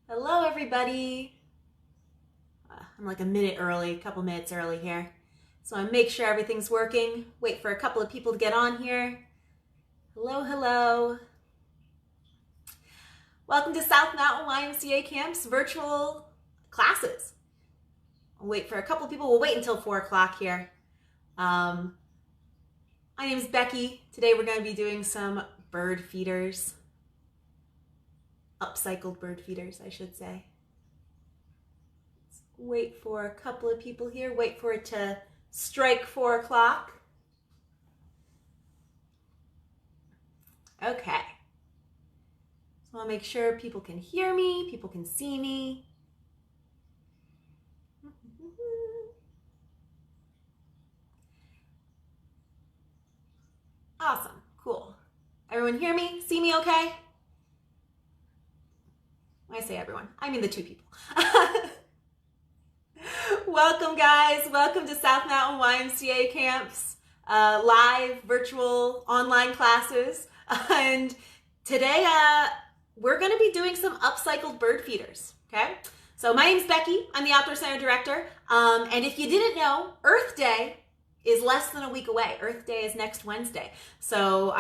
Hello, everybody. I'm like a couple minutes early here. So I make sure everything's working. Wait for a couple of people to get on here. Hello, hello. Welcome to South Mountain YMCA Camp's virtual classes. I'll wait for a couple of people. We'll wait until 4 o'clock here. My name is Becky. Today we're going to be doing some bird feeders. Upcycled bird feeders, I should say. Wait for a couple of people here. Wait for it to strike 4 o'clock. Okay. So I'll make sure people can hear me, people can see me. Awesome, cool. Everyone hear me? See me okay? When I say everyone, I mean the 2 people. Welcome, guys. Welcome to South Mountain YMCA Camp's live virtual online classes. And today we're going to be doing some upcycled bird feeders. Okay. So my name's Becky. I'm the Outdoor Center Director. And if you didn't know, Earth Day is less than a week away. Earth Day is next Wednesday. So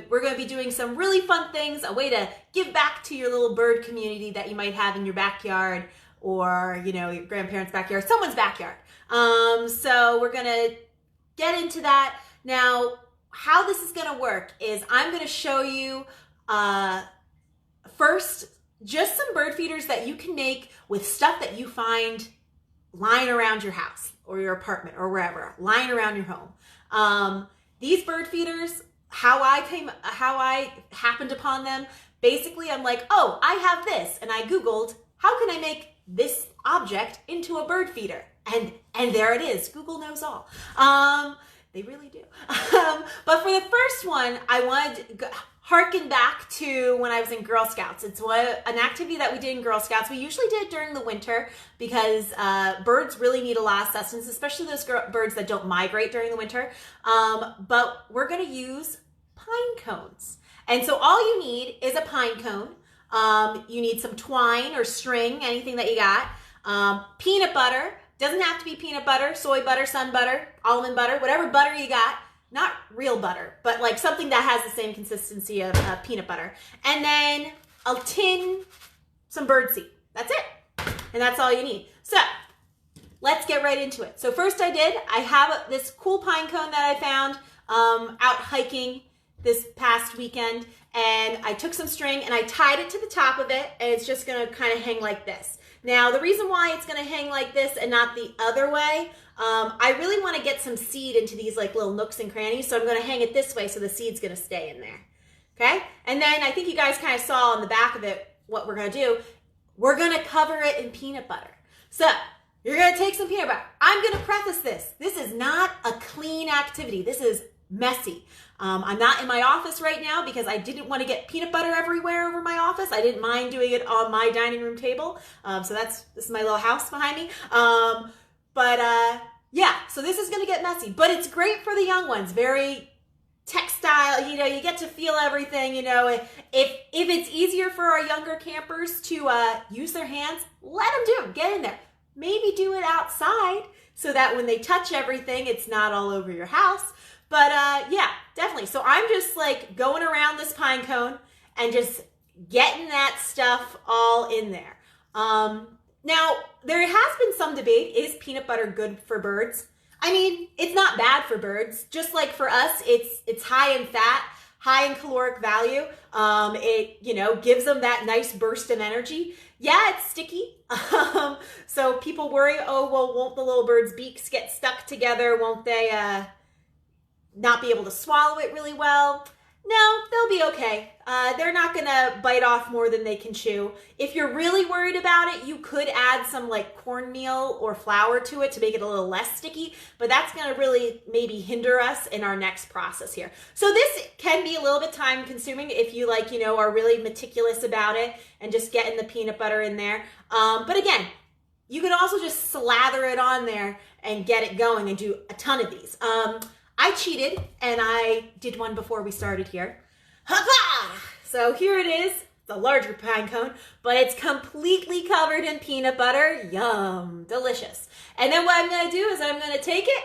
we're going to be doing some really fun things, a way to give back to your little bird community that you might have in your backyard, or, you know, your grandparents' backyard, someone's backyard. So we're gonna get into that. Now, how this is gonna work is I'm gonna show you first just some bird feeders that you can make with stuff that you find lying around your house or your apartment or wherever, lying around your home. These bird feeders, how I happened upon them, basically I'm like, oh, I have this, and I Googled, how can I make this object into a bird feeder? And there it is. Google knows all. They really do. But for the first one, I wanted to harken back to when I was in Girl Scouts. It's an activity that we did in Girl Scouts. We usually did it during the winter because birds really need a lot of sustenance, especially those birds that don't migrate during the winter. But we're going to use pine cones. And so all you need is a pine cone. You need some twine or string, anything that you got. Peanut butter. Doesn't have to be peanut butter, soy butter, sun butter, almond butter, whatever butter you got. Not real butter, but like something that has the same consistency of peanut butter. And then a tin, some birdseed. That's it. And that's all you need. So let's get right into it. So first I have this cool pine cone that I found out hiking this past weekend. And I took some string and I tied it to the top of it, and it's just gonna kind of hang like this. Now, the reason why it's gonna hang like this and not the other way, I really wanna get some seed into these like little nooks and crannies, so I'm gonna hang it this way so the seed's gonna stay in there, okay? And then I think you guys kind of saw on the back of it what we're gonna do. We're gonna cover it in peanut butter. So, you're gonna take some peanut butter. I'm gonna preface this. This is not a clean activity. This is messy. I'm not in my office right now because I didn't want to get peanut butter everywhere over my office. I didn't mind doing it on my dining room table. So this is my little house behind me. Yeah, so this is going to get messy, but it's great for the young ones. Very textile, you know, you get to feel everything, you know. If it's easier for our younger campers to use their hands, let them do it. Get in there. Maybe do it outside so that when they touch everything, it's not all over your house. But yeah, definitely. So I'm just like going around this pine cone and just getting that stuff all in there. Now, there has been some debate. Is peanut butter good for birds? I mean, it's not bad for birds. Just like for us, it's high in fat, high in caloric value. It, you know, gives them that nice burst of energy. Yeah, it's sticky. So people worry, oh, well, won't the little bird's beaks get stuck together? Won't they not be able to swallow it really well? No, they'll be okay. They're not gonna bite off more than they can chew. If you're really worried about it, you could add some like cornmeal or flour to it to make it a little less sticky, but that's gonna really maybe hinder us in our next process here. So this can be a little bit time consuming if you like, you know, are really meticulous about it and just getting the peanut butter in there. But again, you can also just slather it on there and get it going and do a ton of these. I cheated and I did one before we started here. Ha-ha! So here it is. It's a larger pine cone, but it's completely covered in peanut butter. Yum, delicious. And then what I'm going to do is I'm going to take it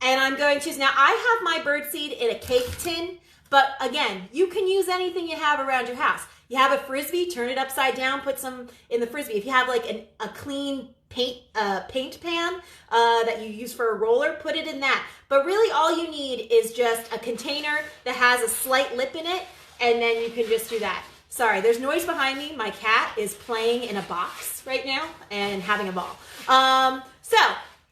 and I'm going to, now I have my birdseed in a cake tin, but again, you can use anything you have around your house. You have a Frisbee, turn it upside down, put some in the Frisbee. If you have like a clean paint pan that you use for a roller, put it in that. But really all you need is just a container that has a slight lip in it, and then you can just do that. Sorry, there's noise behind me. My cat is playing in a box right now and having a ball. So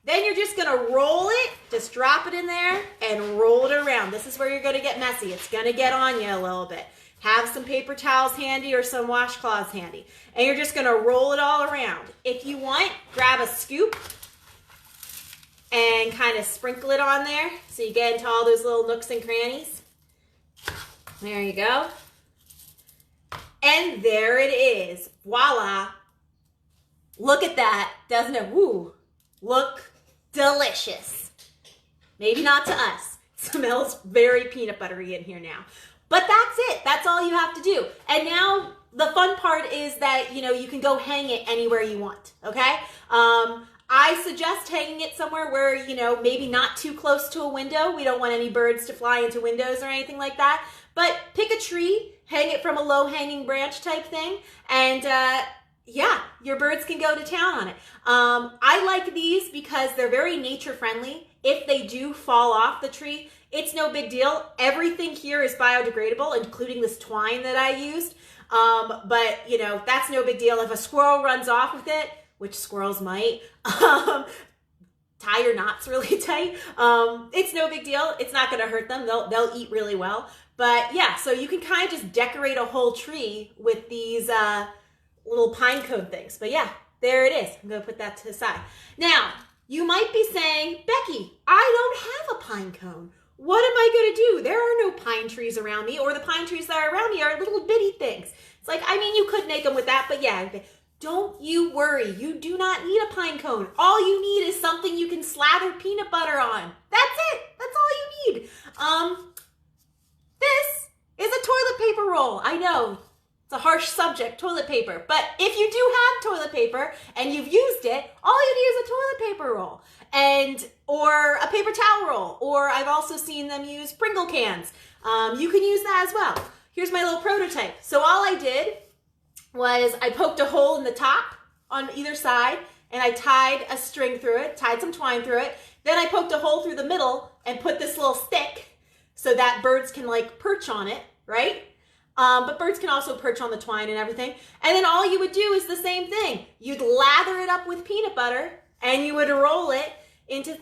then you're just gonna roll it, just drop it in there and roll it around. This is where you're gonna get messy. It's gonna get on you a little bit. Have some paper towels handy or some washcloths handy. And you're just gonna roll it all around. If you want, grab a scoop and kind of sprinkle it on there so you get into all those little nooks and crannies. There you go. And there it is. Voila. Look at that. Doesn't it? Woo. Look delicious. Maybe not to us. It smells very peanut buttery in here now. But that's it. That's all you have to do. And now the fun part is that, you know, you can go hang it anywhere you want, okay? I suggest hanging it somewhere where, you know, maybe not too close to a window. We don't want any birds to fly into windows or anything like that. But pick a tree, hang it from a low-hanging branch type thing, and yeah, your birds can go to town on it. I like these because they're very nature-friendly. If they do fall off the tree, it's no big deal. Everything here is biodegradable, including this twine that I used. But, you know, that's no big deal. If a squirrel runs off with it, which squirrels might, tie your knots really tight. It's no big deal. It's not going to hurt them. They'll eat really well. But yeah, so you can kind of just decorate a whole tree with these little pine cone things. But yeah, there it is. I'm going to put that to the side. Now, you might be saying, Becky, I don't have a pine cone. What am I going to do? There are no pine trees around me, or the pine trees that are around me are little bitty things. It's like, I mean, you could make them with that, but yeah, don't you worry. You do not need a pine cone. All you need is something you can slather peanut butter on. That's it. That's all you need. This is a toilet paper roll. I know it's a harsh subject, toilet paper, but if you do have toilet paper and you've used it, all you need is a toilet paper roll or a paper towel roll, or I've also seen them use Pringle cans. You can use that as well. Here's my little prototype. So all I did was I poked a hole in the top on either side and I tied a string through it, tied some twine through it. Then I poked a hole through the middle and put this little stick so that birds can like perch on it, right? But birds can also perch on the twine and everything. And then all you would do is the same thing. You'd lather it up with peanut butter and you would roll it into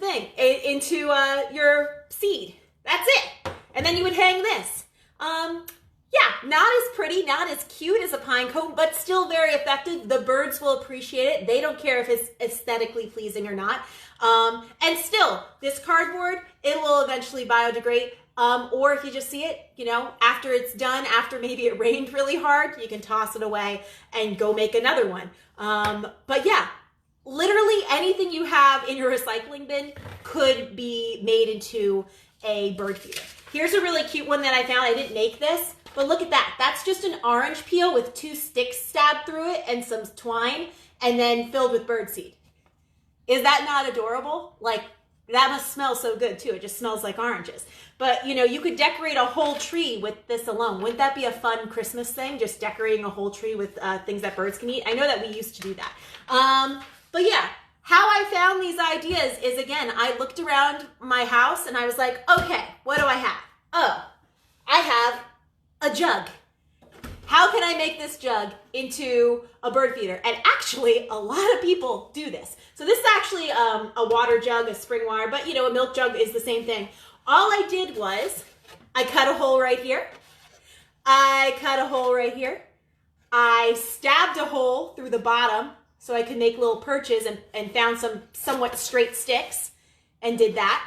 your seed. That's it. And then you would hang this. Yeah, not as pretty, not as cute as a pine cone, but still very effective. The birds will appreciate it. They don't care if it's aesthetically pleasing or not. And still, this cardboard, it will eventually biodegrade. Or if you just see it, you know, after it's done, after maybe it rained really hard, you can toss it away and go make another one. But yeah, literally anything you have in your recycling bin could be made into a bird feeder. Here's a really cute one that I found. I didn't make this, but look at that. That's just an orange peel with 2 sticks stabbed through it and some twine and then filled with birdseed. Is that not adorable? Like, that must smell so good too. It just smells like oranges. But you know, you could decorate a whole tree with this alone. Wouldn't that be a fun Christmas thing? Just decorating a whole tree with things that birds can eat. I know that we used to do that. But yeah, how I found these ideas is, again, I looked around my house and I was like, okay, what do I have? Oh, I have a jug. How can I make this jug into a bird feeder? And actually, a lot of people do this. So this is actually a water jug, a spring water, but you know, a milk jug is the same thing. All I did was, I cut a hole right here. I cut a hole right here. I stabbed a hole through the bottom so I could make little perches and found some somewhat straight sticks and did that.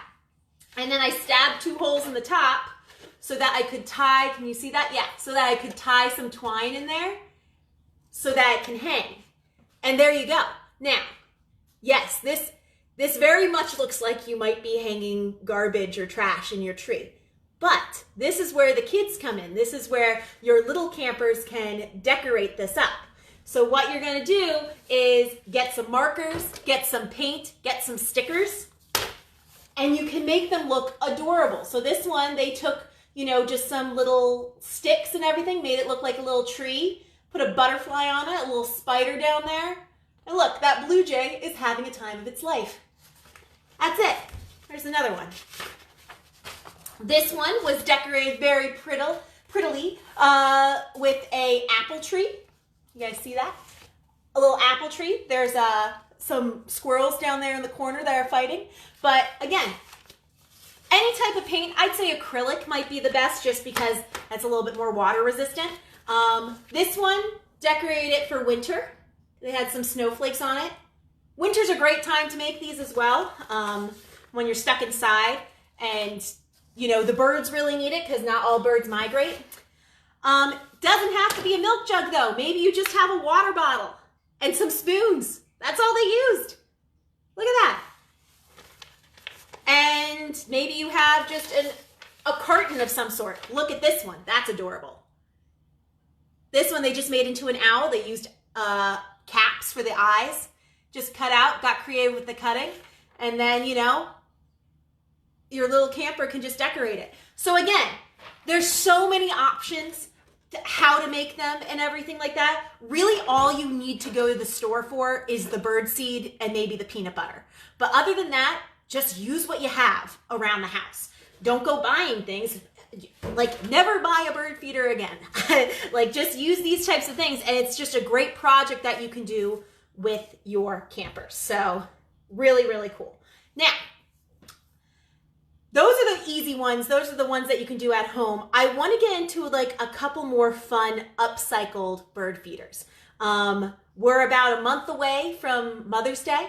And then I stabbed 2 holes in the top so that I could tie, can you see that? Yeah, so that I could tie some twine in there so that it can hang. And there you go. Now, yes, this very much looks like you might be hanging garbage or trash in your tree. But this is where the kids come in. This is where your little campers can decorate this up. So what you're gonna do is get some markers, get some paint, get some stickers, and you can make them look adorable. So this one, they took, you know, just some little sticks and everything, made it look like a little tree, put a butterfly on it, a little spider down there. And look, that blue jay is having a time of its life. That's it. There's another one. This one was decorated very prettily with a apple tree. You guys see that? A little apple tree. There's some squirrels down there in the corner that are fighting. But again, any type of paint, I'd say acrylic might be the best just because that's a little bit more water resistant. This one, decorated it for winter. They had some snowflakes on it. Winter's a great time to make these as well, when you're stuck inside and, you know, the birds really need it because not all birds migrate. Doesn't have to be a milk jug though. Maybe you just have a water bottle and some spoons. That's all they used. Look at that. And maybe you have just a carton of some sort. Look at this one. That's adorable. This one they just made into an owl. They used caps for the eyes. Just cut out, got creative with the cutting. And then, you know, your little camper can just decorate it. So again, there's so many options to how to make them and everything like that. Really all you need to go to the store for is the bird seed and maybe the peanut butter. But other than that, just use what you have around the house. Don't go buying things. Like, never buy a bird feeder again. Like, just use these types of things, and it's just a great project that you can do with your campers. So really, really cool. Now, those are the easy ones. Those are the ones that you can do at home. I want to get into like a couple more fun upcycled bird feeders. We're about a month away from Mother's Day.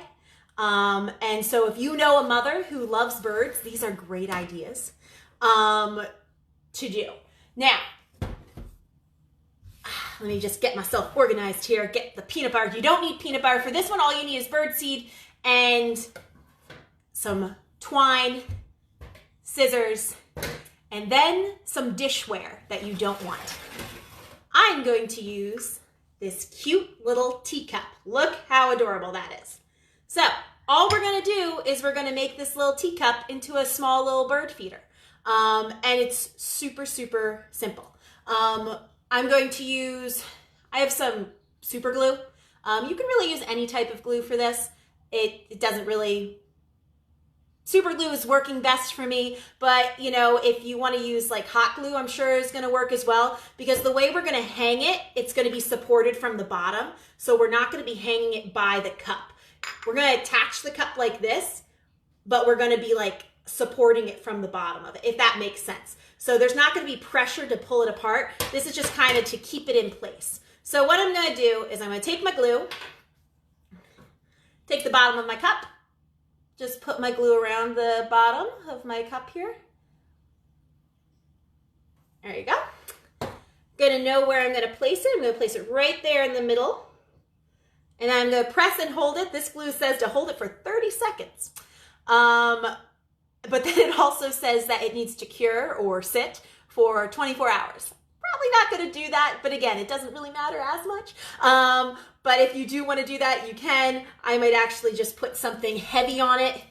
And so if you know a mother who loves birds, these are great ideas to do. Now, let me just get myself organized here, get the peanut butter. You don't need peanut butter for this one. All you need is bird seed and some twine, scissors, and then some dishware that you don't want. I'm going to use this cute little teacup. Look how adorable that is. So all we're gonna do is we're gonna make this little teacup into a small little bird feeder. And it's super, super simple. I'm going to use, I have some super glue. You can really use any type of glue for this. It doesn't really, super glue is working best for me, but you know, if you want to use like hot glue, I'm sure is going to work as well, because the way we're going to hang it, it's going to be supported from the bottom. So we're not going to be hanging it by the cup. We're going to attach the cup like this, but we're going to be like supporting it from the bottom of it, if that makes sense. So there's not going to be pressure to pull it apart. This is just kind of to keep it in place. So what I'm going to do is I'm going to take my glue, take the bottom of my cup, just put my glue around the bottom of my cup here. There you go. Gonna know where I'm gonna place it. I'm gonna place it right there in the middle. And I'm gonna press and hold it. This glue says to hold it for 30 seconds. But then it also says that it needs to cure or sit for 24 hours. Probably not gonna do that, but again, it doesn't really matter as much. But if you do want to do that, you can. I might actually just put something heavy on it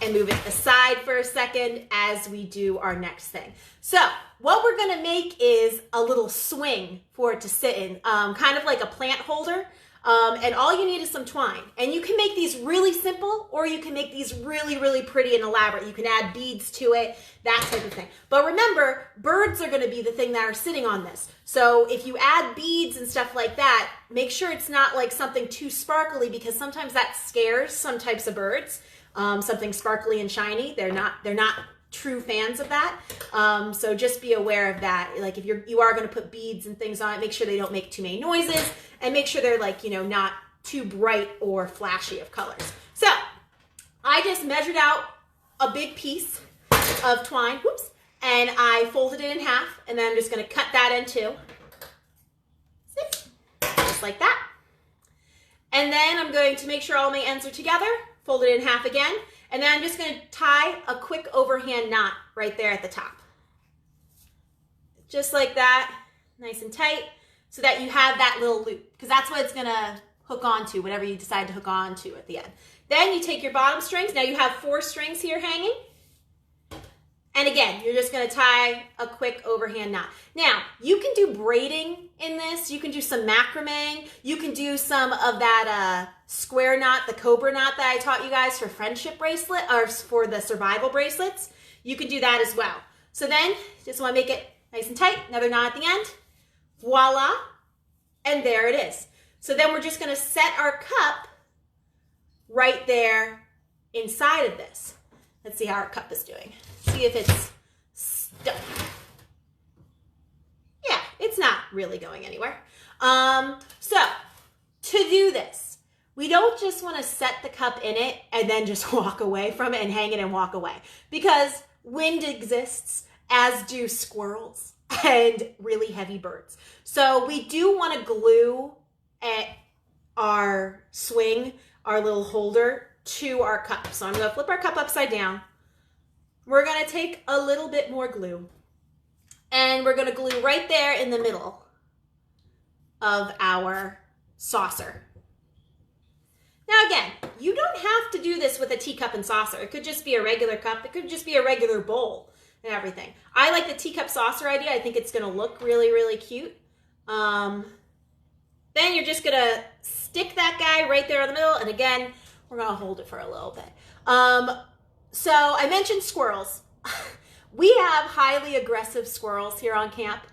and move it aside for a second as we do our next thing. So what we're gonna make is a little swing for it to sit in, kind of like a plant holder. And all you need is some twine. And you can make these really simple, or you can make these really, really pretty and elaborate. You can add beads to it, that type of thing. But remember, birds are gonna be the thing that are sitting on this. So if you add beads and stuff like that, make sure it's not like something too sparkly, because sometimes that scares some types of birds. Something sparkly and shiny, they're not true fans of that. So just be aware of that. Like if you are gonna put beads and things on it, make sure they don't make too many noises, and make sure they're like, you know, not too bright or flashy of colors. So I just measured out a big piece of twine, whoops, and I folded it in half, and then I'm just gonna cut that in two. Just like that. And then I'm going to make sure all my ends are together, fold it in half again, And then I'm just going to tie a quick overhand knot right there at the top. Just like that, nice and tight, so that you have that little loop, because that's what it's going to hook onto, whatever you decide to hook onto at the end. Then you take your bottom strings. Now you have 4 strings here hanging. And again, you're just going to tie a quick overhand knot. Now, you can do braiding in this. You can do some macrame. You can do some of that square knot, the cobra knot that I taught you guys for friendship bracelet, or for the survival bracelets. You can do that as well. So then, just want to make it nice and tight. Another knot at the end. Voila. And there it is. So then we're just going to set our cup right there inside of this. Let's see how our cup is doing. See if it's stuck. Yeah, it's not really going anywhere. So to do this, we don't just want to set the cup in it and then just walk away from it and hang it and walk away, because wind exists, as do squirrels and really heavy birds. So we do want to glue at our swing, our little holder, to our cup. So I'm going to flip our cup upside down. We're going to take a little bit more glue, and we're going to glue right there in the middle of our saucer. Now again, you don't have to do this with a teacup and saucer. It could just be a regular cup. It could just be a regular bowl and everything. I like the teacup saucer idea. I think it's going to look really, really cute. Then you're just going to stick that guy right there in the middle, and again, we're going to hold it for a little bit. So I mentioned squirrels. We have highly aggressive squirrels here on camp.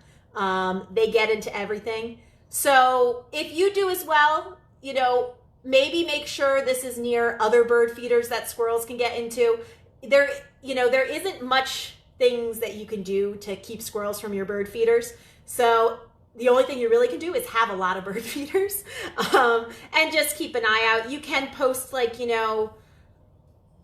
They get into everything. So if you do as well, you know, maybe make sure this is near other bird feeders that squirrels can get into. There isn't much things that you can do to keep squirrels from your bird feeders. So the only thing you really can do is have a lot of bird feeders, and just keep an eye out. You can post, like, you know,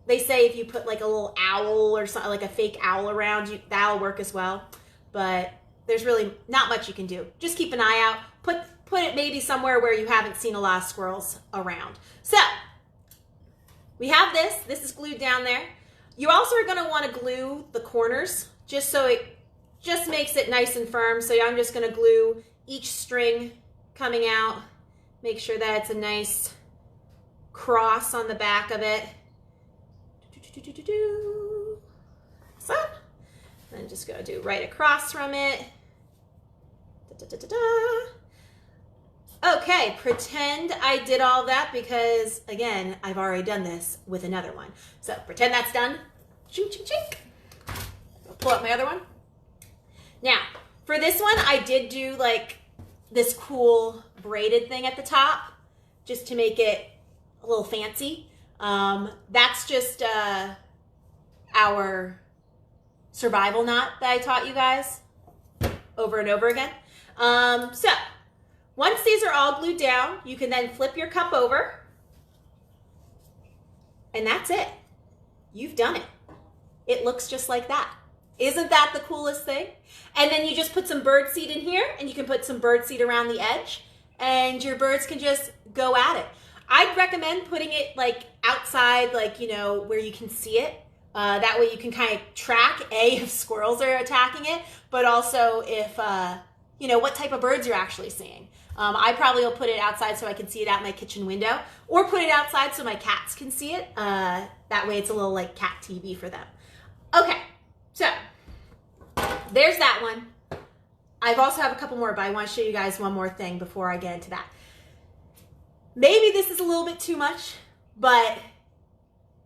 they say if you put like a little owl or something, like a fake owl around you, that'll work as well. But there's really not much you can do. Just keep an eye out. Put it maybe somewhere where you haven't seen a lot of squirrels around. So we have this. This is glued down there. You also are going to want to glue the corners, just so it just makes it nice and firm. So I'm just going to glue each string coming out. Make sure that it's a nice cross on the back of it. So, I'm just going to do right across from it. Okay, pretend I did all that, because again, I've already done this with another one. So pretend that's done. Chink, chink, chink. I'll pull up my other one. Now, for this one, I did do like this cool braided thing at the top, just to make it a little fancy. That's just our survival knot that I taught you guys over and over again. So once these are all glued down, you can then flip your cup over, and that's it. You've done it. It looks just like that. Isn't that the coolest thing? And then you just put some bird seed in here, and you can put some bird seed around the edge, and your birds can just go at it. I'd recommend putting it like outside, like, you know, where you can see it. That way you can kind of track, if squirrels are attacking it, but also if, you know, what type of birds you're actually seeing. I probably will put it outside so I can see it out my kitchen window, or put it outside so my cats can see it. That way it's a little like cat TV for them. Okay, so there's that one. I've also have a couple more, but I want to show you guys one more thing before I get into that. Maybe this is a little bit too much, but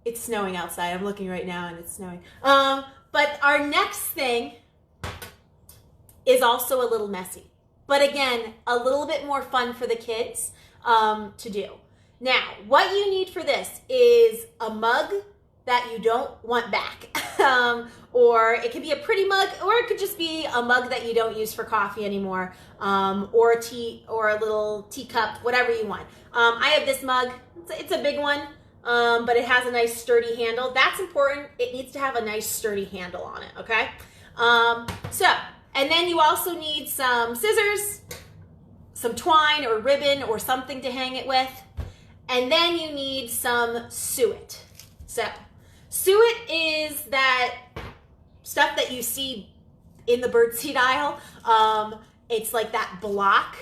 it's snowing outside. I'm looking right now and it's snowing. But our next thing is also a little messy, but again, a little bit more fun for the kids to do. Now, what you need for this is a mug that you don't want back. Or it could be a pretty mug, or it could just be a mug that you don't use for coffee anymore, or a tea, or a little teacup, whatever you want. I have this mug. It's a big one, but it has a nice sturdy handle. That's important. It needs to have a nice sturdy handle on it, okay? And then you also need some scissors, some twine or ribbon or something to hang it with, and then you need some suet. So Suet is that stuff that you see in the birdseed aisle. It's like that block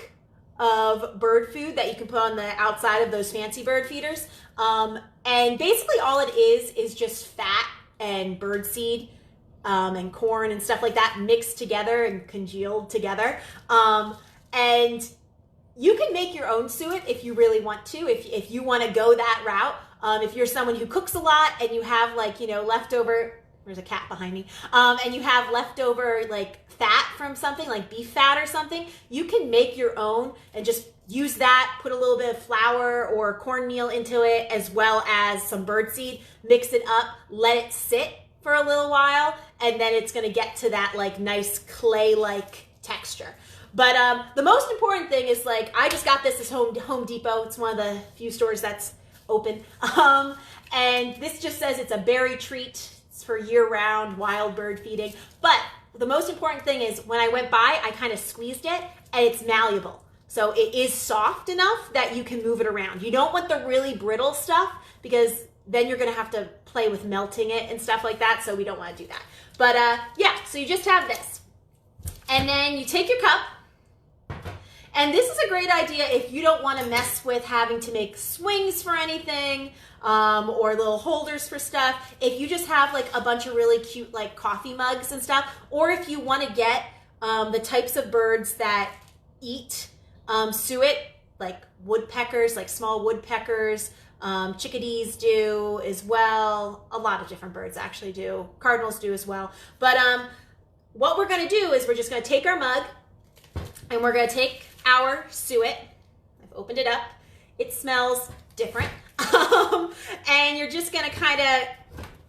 of bird food that you can put on the outside of those fancy bird feeders. And basically all it is just fat and birdseed and corn and stuff like that mixed together and congealed together. And you can make your own suet if you really want to, if you want to go that route. If you're someone who cooks a lot and you have like, leftover, there's a cat behind me, and you have leftover like fat from something like beef fat or something, you can make your own and just use that, put a little bit of flour or cornmeal into it as well as some birdseed, mix it up, let it sit for a little while, and then it's going to get to that like nice clay-like texture. But the most important thing is, like, I just got this at Home Depot. It's one of the few stores that's open. And this just says it's a berry treat. It's for year-round wild bird feeding. But the most important thing is when I went by, I kind of squeezed it, and it's malleable. So it is soft enough that you can move it around. You don't want the really brittle stuff because then you're going to have to play with melting it and stuff like that. So we don't want to do that. But yeah, so you just have this. And then you take your cup. And this is a great idea if you don't want to mess with having to make swings for anything or little holders for stuff. If you just have like a bunch of really cute like coffee mugs and stuff, or if you want to get the types of birds that eat suet, like woodpeckers, like small woodpeckers, chickadees do as well. A lot of different birds actually do. Cardinals do as well. But what we're going to do is we're just going to take our mug and we're going to take our suet. I've opened it up. It smells different. And you're just going to kind of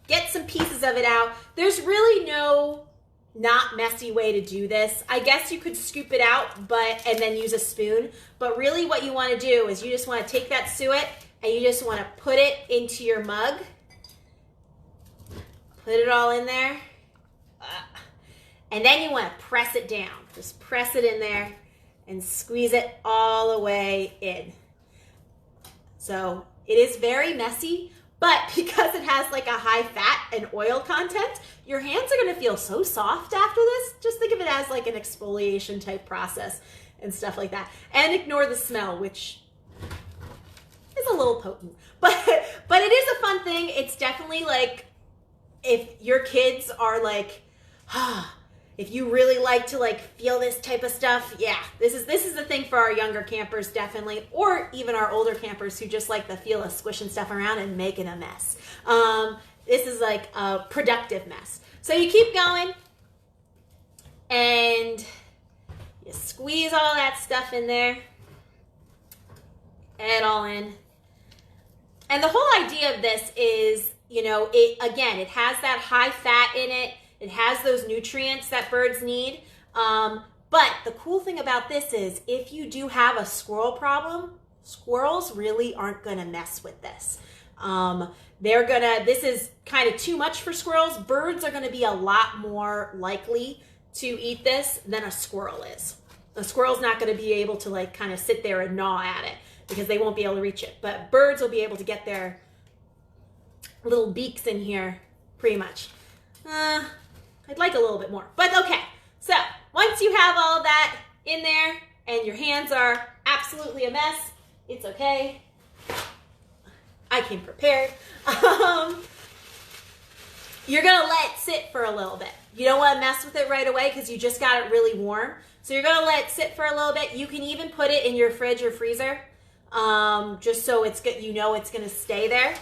get some pieces of it out. There's really no not messy way to do this. I guess you could scoop it out and then use a spoon. But really what you want to do is you just want to take that suet and you just want to put it into your mug. Put it all in there. And then you want to press it down. Just press it in there and squeeze it all the way in. So it is very messy, but because it has like a high fat and oil content, your hands are going to feel so soft after this. Just think of it as like an exfoliation type process and stuff like that. And ignore the smell, which is a little potent, but it is a fun thing. It's definitely like, if your kids are like, if you really like to like feel this type of stuff, yeah, this is the thing for our younger campers, definitely, or even our older campers who just like the feel of squishing stuff around and making a mess. This is like a productive mess. So you keep going and you squeeze all that stuff in there, add it all in. And the whole idea of this is, it has that high fat in it. It has those nutrients that birds need. But the cool thing about this is if you do have a squirrel problem, squirrels really aren't going to mess with this. This is kind of too much for squirrels. Birds are going to be a lot more likely to eat this than a squirrel is. A squirrel's not going to be able to like kind of sit there and gnaw at it because they won't be able to reach it. But birds will be able to get their little beaks in here pretty much. I'd like a little bit more, but okay. So once you have all of that in there and your hands are absolutely a mess, it's okay. I came prepared. You're gonna let it sit for a little bit. You don't want to mess with it right away because you just got it really warm. So you're gonna let it sit for a little bit. You can even put it in your fridge or freezer, just so it's good. It's gonna stay there.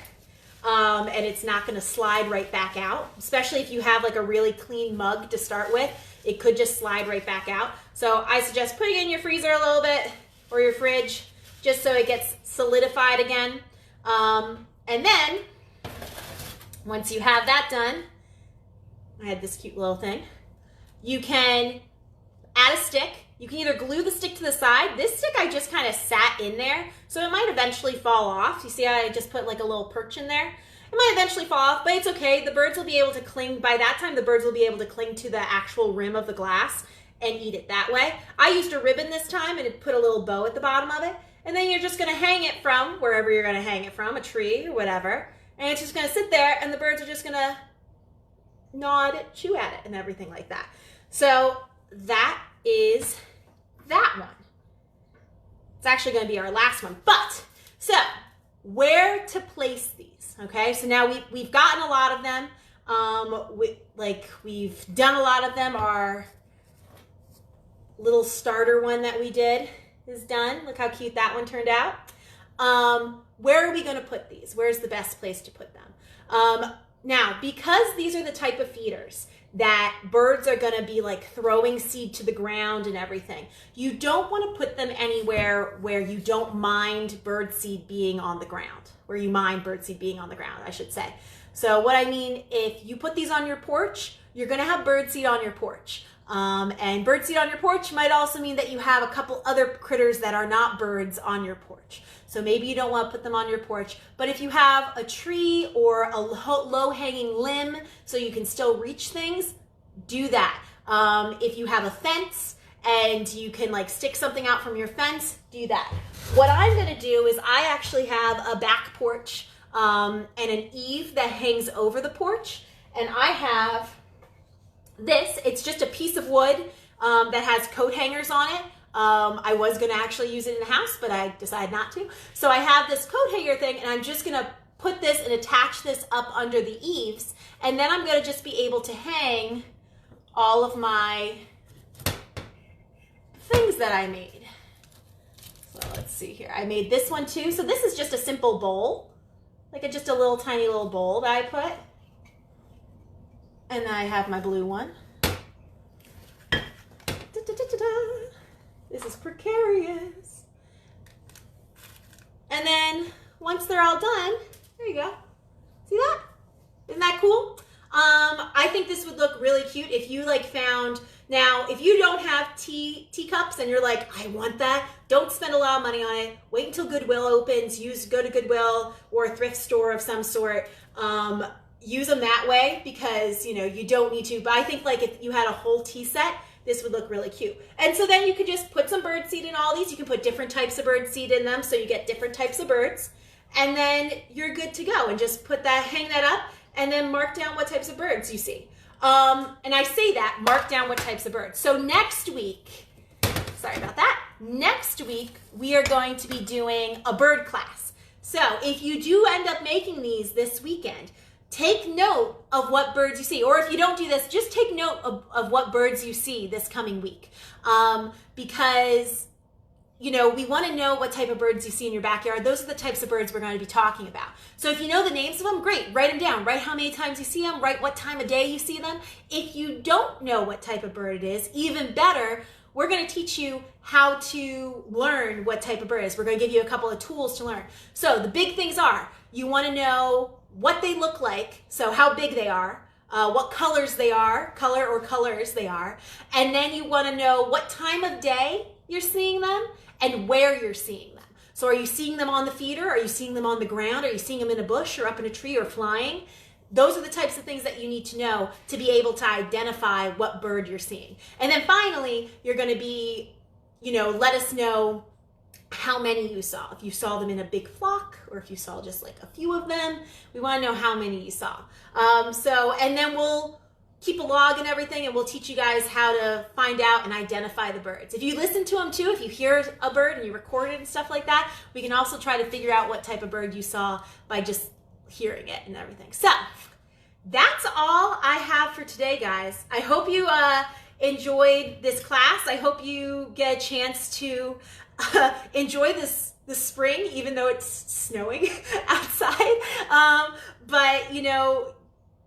And it's not going to slide right back out, especially if you have like a really clean mug to start with. It could just slide right back out. So I suggest putting it in your freezer a little bit or your fridge just so it gets solidified again. And then once you have that done, I had this cute little thing. You can add a stick. You can either glue the stick to the side. This stick I just kind of sat in there, so it might eventually fall off. You see how I just put like a little perch in there? It might eventually fall off, but it's okay. The birds will be able to cling. By that time, the birds will be able to cling to the actual rim of the glass and eat it that way. I used a ribbon this time and it put a little bow at the bottom of it. And then you're just going to hang it from wherever you're going to hang it from, a tree or whatever. And it's just gonna sit there and the birds are just gonna nod, chew at it and everything like that. So that is that one. It's actually gonna be our last one. But, so where to place these, okay? So now we've gotten a lot of them. We've done a lot of them. Our little starter one that we did is done. Look how cute that one turned out. Where are we gonna put these? Where's the best place to put them? Now, because these are the type of feeders that birds are gonna be like throwing seed to the ground and everything, you don't wanna put them anywhere where you don't mind bird seed being on the ground, where you mind bird seed being on the ground, I should say. So what I mean, if you put these on your porch, you're gonna have bird seed on your porch. And bird seed on your porch might also mean that you have a couple other critters that are not birds on your porch. So maybe you don't want to put them on your porch, but if you have a tree or a low-hanging limb so you can still reach things, do that. If you have a fence and you can like stick something out from your fence, do that. What I'm gonna do is I actually have a back porch and an eave that hangs over the porch, and I have this. It's just a piece of wood that has coat hangers on it. I was gonna actually use it in the house, but I decided not to. So I have this coat hanger thing, and I'm just gonna put this and attach this up under the eaves, and then I'm gonna just be able to hang all of my things that I made. So let's see here. I made this one too. So this is just a simple bowl, like just a little tiny little bowl that I put. And then I have my blue one. This is precarious. And then once they're all done, there you go. See that? Isn't that cool? I think this would look really cute if you like found, now if you don't have teacups and you're like, I want that, don't spend a lot of money on it. Wait until Goodwill opens. Go to Goodwill or a thrift store of some sort. Use them that way because, you know, you don't need to. But I think like if you had a whole tea set, this would look really cute. And so then you could just put some bird seed in all these. You can put different types of bird seed in them so you get different types of birds. And then you're good to go. And just put that, hang that up, and then mark down what types of birds you see. And I say that, mark down what types of birds. So next week, sorry about that. Next week, we are going to be doing a bird class. So if you do end up making these this weekend, take note of what birds you see. Or if you don't do this, just take note of what birds you see this coming week. Because, you know, we want to know what type of birds you see in your backyard. Those are the types of birds we're going to be talking about. So if you know the names of them, great, write them down. Write how many times you see them, write what time of day you see them. If you don't know what type of bird it is, even better, we're going to teach you how to learn what type of bird it is. We're going to give you a couple of tools to learn. So the big things are, you want to know what they look like, so how big they are, what colors they are, color or colors they are, and then you want to know what time of day you're seeing them and where you're seeing them. So are you seeing them on the feeder? Are you seeing them on the ground? Are you seeing them in a bush or up in a tree or flying? Those are the types of things that you need to know to be able to identify what bird you're seeing. And then finally, you're going to be, you know, let us know how many you saw. If you saw them in a big flock or if you saw just like a few of them, we want to know how many you saw. And then we'll keep a log and everything, and we'll teach you guys how to find out and identify the birds. If you listen to them too, if you hear a bird and you record it and stuff like that, we can also try to figure out what type of bird you saw by just hearing it and everything. So that's all I have for today, guys. I hope you enjoyed this class. I hope you get a chance to enjoy this spring, even though it's snowing outside. But, you know,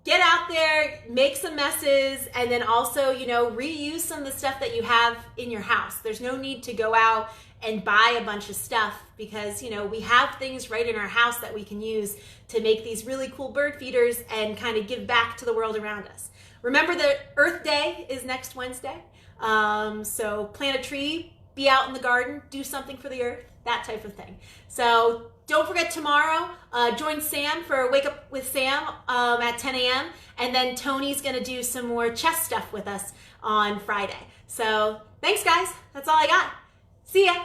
get out there, make some messes, and then also, you know, reuse some of the stuff that you have in your house. There's no need to go out and buy a bunch of stuff because, you know, we have things right in our house that we can use to make these really cool bird feeders and kind of give back to the world around us. Remember that Earth Day is next Wednesday. So plant a tree, be out in the garden, do something for the earth, that type of thing. So don't forget tomorrow, join Sam for Wake Up with Sam at 10 a.m. And then Tony's gonna do some more chess stuff with us on Friday. So thanks guys, that's all I got. See ya.